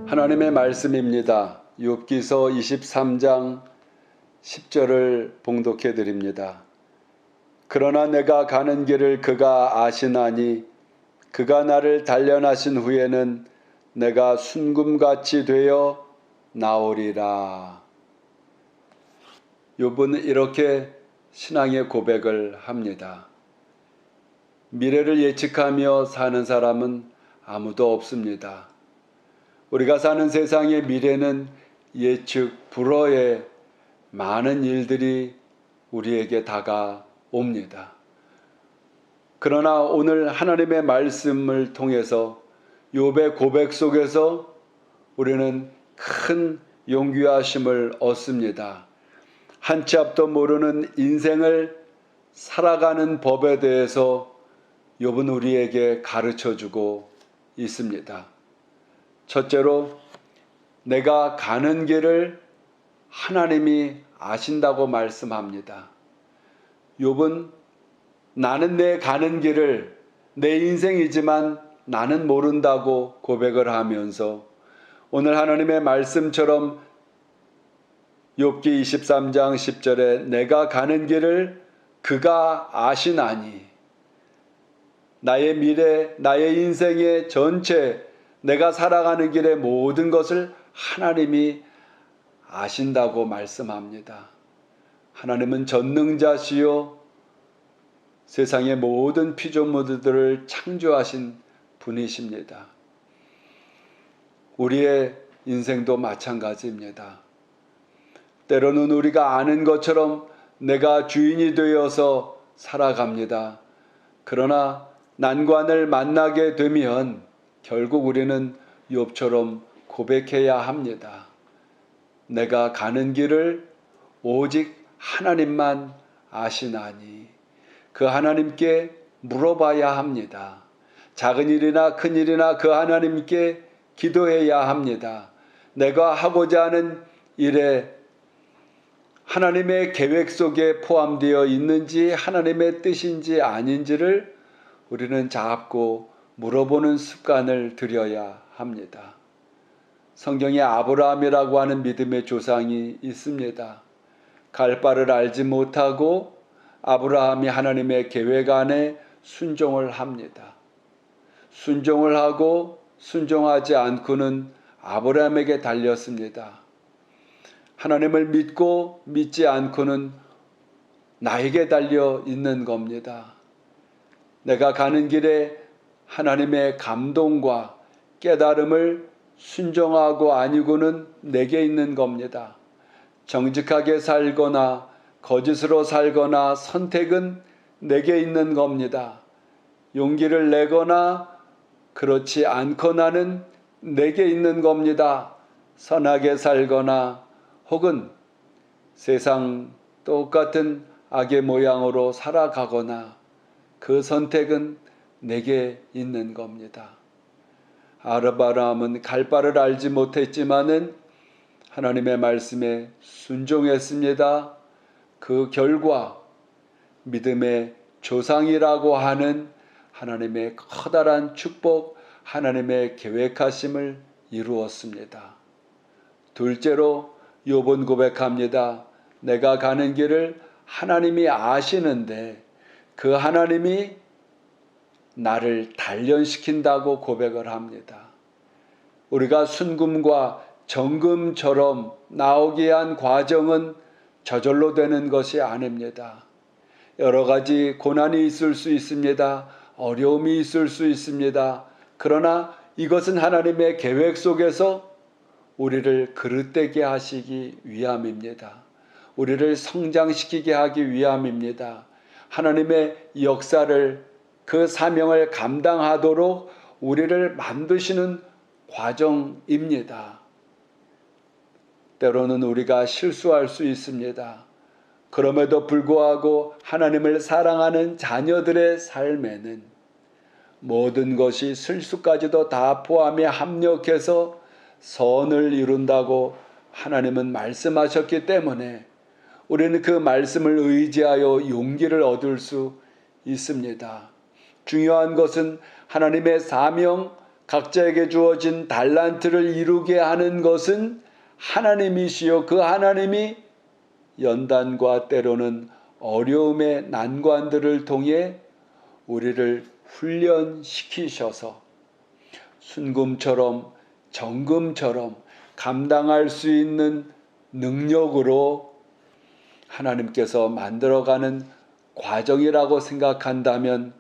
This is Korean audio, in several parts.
하나님의 말씀입니다. 욥기서 23장 10절을 봉독해 드립니다. 그러나 내가 가는 길을 그가 아시나니 그가 나를 단련하신 후에는 내가 순금같이 되어 나오리라. 욥은 이렇게 신앙의 고백을 합니다. 미래를 예측하며 사는 사람은 아무도 없습니다. 우리가 사는 세상의 미래는 예측 불허의 많은 일들이 우리에게 다가옵니다. 그러나 오늘 하나님의 말씀을 통해서 욥의 고백 속에서 우리는 큰 용기와 힘을 얻습니다. 한 치 앞도 모르는 인생을 살아가는 법에 대해서 욥은 우리에게 가르쳐주고 있습니다. 첫째로 내가 가는 길을 하나님이 아신다고 말씀합니다. 욥은 나는 내 가는 길을 내 인생이지만 나는 모른다고 고백을 하면서 오늘 하나님의 말씀처럼 욥기 23장 10절에 내가 가는 길을 그가 아시나니 나의 미래, 나의 인생의 전체 내가 살아가는 길의 모든 것을 하나님이 아신다고 말씀합니다. 하나님은 전능자시요 세상의 모든 피조물들을 창조하신 분이십니다. 우리의 인생도 마찬가지입니다. 때로는 우리가 아는 것처럼 내가 주인이 되어서 살아갑니다. 그러나 난관을 만나게 되면 결국 우리는 욥처럼 고백해야 합니다. 내가 가는 길을 오직 하나님만 아시나니 그 하나님께 물어봐야 합니다. 작은 일이나 큰 일이나 그 하나님께 기도해야 합니다. 내가 하고자 하는 일에 하나님의 계획 속에 포함되어 있는지 하나님의 뜻인지 아닌지를 우리는 자꾸 물어보는 습관을 들여야 합니다. 성경에 아브라함이라고 하는 믿음의 조상이 있습니다. 갈 바를 알지 못하고 아브라함이 하나님의 계획 안에 순종을 합니다. 순종을 하고 순종하지 않고는 아브라함에게 달렸습니다. 하나님을 믿고 믿지 않고는 나에게 달려 있는 겁니다. 내가 가는 길에 하나님의 감동과 깨달음을 순종하고 아니고는 내게 있는 겁니다. 정직하게 살거나 거짓으로 살거나 선택은 내게 있는 겁니다. 용기를 내거나 그렇지 않거나는 내게 있는 겁니다. 선하게 살거나 혹은 세상 똑같은 악의 모양으로 살아가거나 그 선택은 내게 있는 겁니다. 아브라함은 갈 바를 알지 못했지만은 하나님의 말씀에 순종했습니다. 그 결과 믿음의 조상이라고 하는 하나님의 커다란 축복, 하나님의 계획하심을 이루었습니다. 둘째로 욥은 고백합니다. 내가 가는 길을 하나님이 아시는데 그 하나님이 나를 단련시킨다고 고백을 합니다. 우리가 순금과 정금처럼 나오게 한 과정은 저절로 되는 것이 아닙니다. 여러 가지 고난이 있을 수 있습니다. 어려움이 있을 수 있습니다. 그러나 이것은 하나님의 계획 속에서 우리를 그릇되게 하시기 위함입니다. 우리를 성장시키게 하기 위함입니다. 하나님의 역사를 그 사명을 감당하도록 우리를 만드시는 과정입니다. 때로는 우리가 실수할 수 있습니다. 그럼에도 불구하고 하나님을 사랑하는 자녀들의 삶에는 모든 것이 실수까지도 다 포함해 합력해서 선을 이룬다고 하나님은 말씀하셨기 때문에 우리는 그 말씀을 의지하여 용기를 얻을 수 있습니다. 중요한 것은 하나님의 사명, 각자에게 주어진 달란트를 이루게 하는 것은 하나님이시요 그 하나님이 연단과 때로는 어려움의 난관들을 통해 우리를 훈련시키셔서 순금처럼 정금처럼 감당할 수 있는 능력으로 하나님께서 만들어가는 과정이라고 생각한다면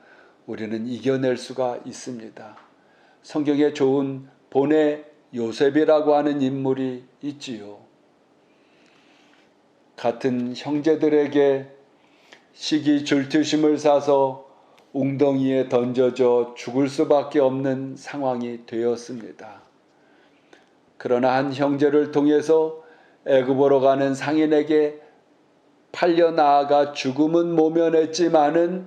우리는 이겨낼 수가 있습니다. 성경에 좋은 본의 요셉이라고 하는 인물이 있지요. 같은 형제들에게 시기 질투심을 사서 웅덩이에 던져져 죽을 수밖에 없는 상황이 되었습니다. 그러나 한 형제를 통해서 애굽으로 가는 상인에게 팔려 나아가 죽음은 모면했지만은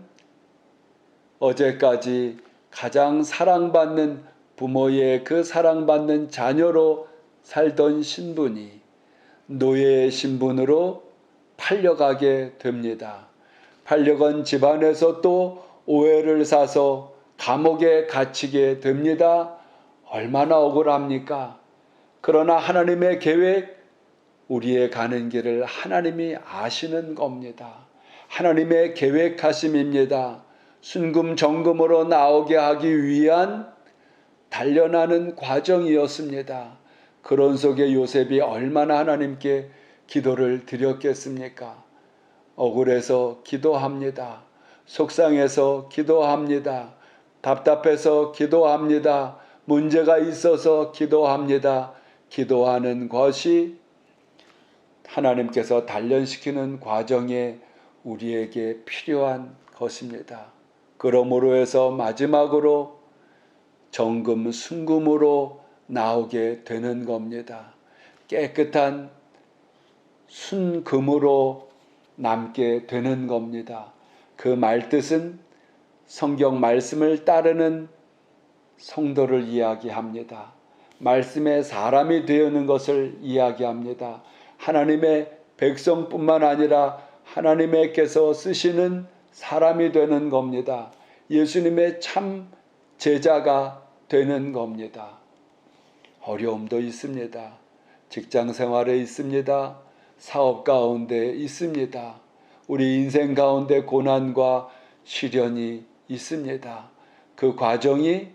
어제까지 가장 사랑받는 부모의 그 사랑받는 자녀로 살던 신분이 노예의 신분으로 팔려가게 됩니다. 팔려간 집안에서 또 오해를 사서 감옥에 갇히게 됩니다. 얼마나 억울합니까? 그러나 하나님의 계획, 우리의 가는 길을 하나님이 아시는 겁니다. 하나님의 계획하심입니다. 순금정금으로 나오게 하기 위한 단련하는 과정이었습니다. 그런 속에 요셉이 얼마나 하나님께 기도를 드렸겠습니까? 억울해서 기도합니다. 속상해서 기도합니다. 답답해서 기도합니다. 문제가 있어서 기도합니다. 기도하는 것이 하나님께서 단련시키는 과정에 우리에게 필요한 것입니다. 그러므로 해서 마지막으로 정금, 순금으로 나오게 되는 겁니다. 깨끗한 순금으로 남게 되는 겁니다. 그 말뜻은 성경 말씀을 따르는 성도를 이야기합니다. 말씀의 사람이 되는 것을 이야기합니다. 하나님의 백성뿐만 아니라 하나님께서 쓰시는 사람이 되는 겁니다. 예수님의 참 제자가 되는 겁니다. 어려움도 있습니다. 직장 생활에 있습니다. 사업 가운데 있습니다. 우리 인생 가운데 고난과 시련이 있습니다. 그 과정이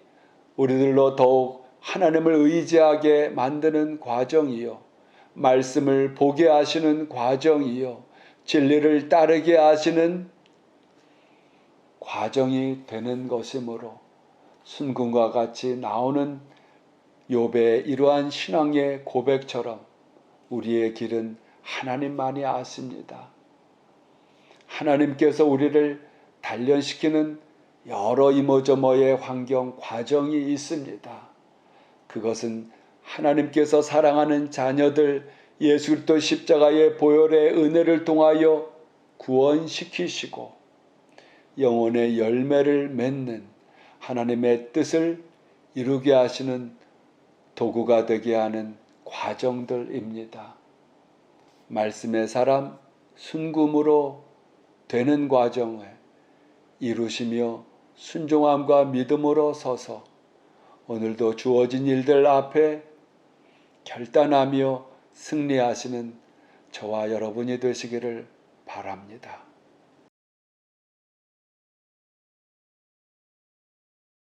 우리들로 더욱 하나님을 의지하게 만드는 과정이요. 말씀을 보게 하시는 과정이요. 진리를 따르게 하시는 과정이 되는 것이므로 순금과 같이 나오는 욥의 이러한 신앙의 고백처럼 우리의 길은 하나님만이 아십니다. 하나님께서 우리를 단련시키는 여러 이모저모의 환경, 과정이 있습니다. 그것은 하나님께서 사랑하는 자녀들 예수 그리스도 십자가의 보혈의 은혜를 통하여 구원시키시고 영혼의 열매를 맺는 하나님의 뜻을 이루게 하시는 도구가 되게 하는 과정들입니다. 말씀의 사람 순금으로 되는 과정을 이루시며 순종함과 믿음으로 서서 오늘도 주어진 일들 앞에 결단하며 승리하시는 저와 여러분이 되시기를 바랍니다.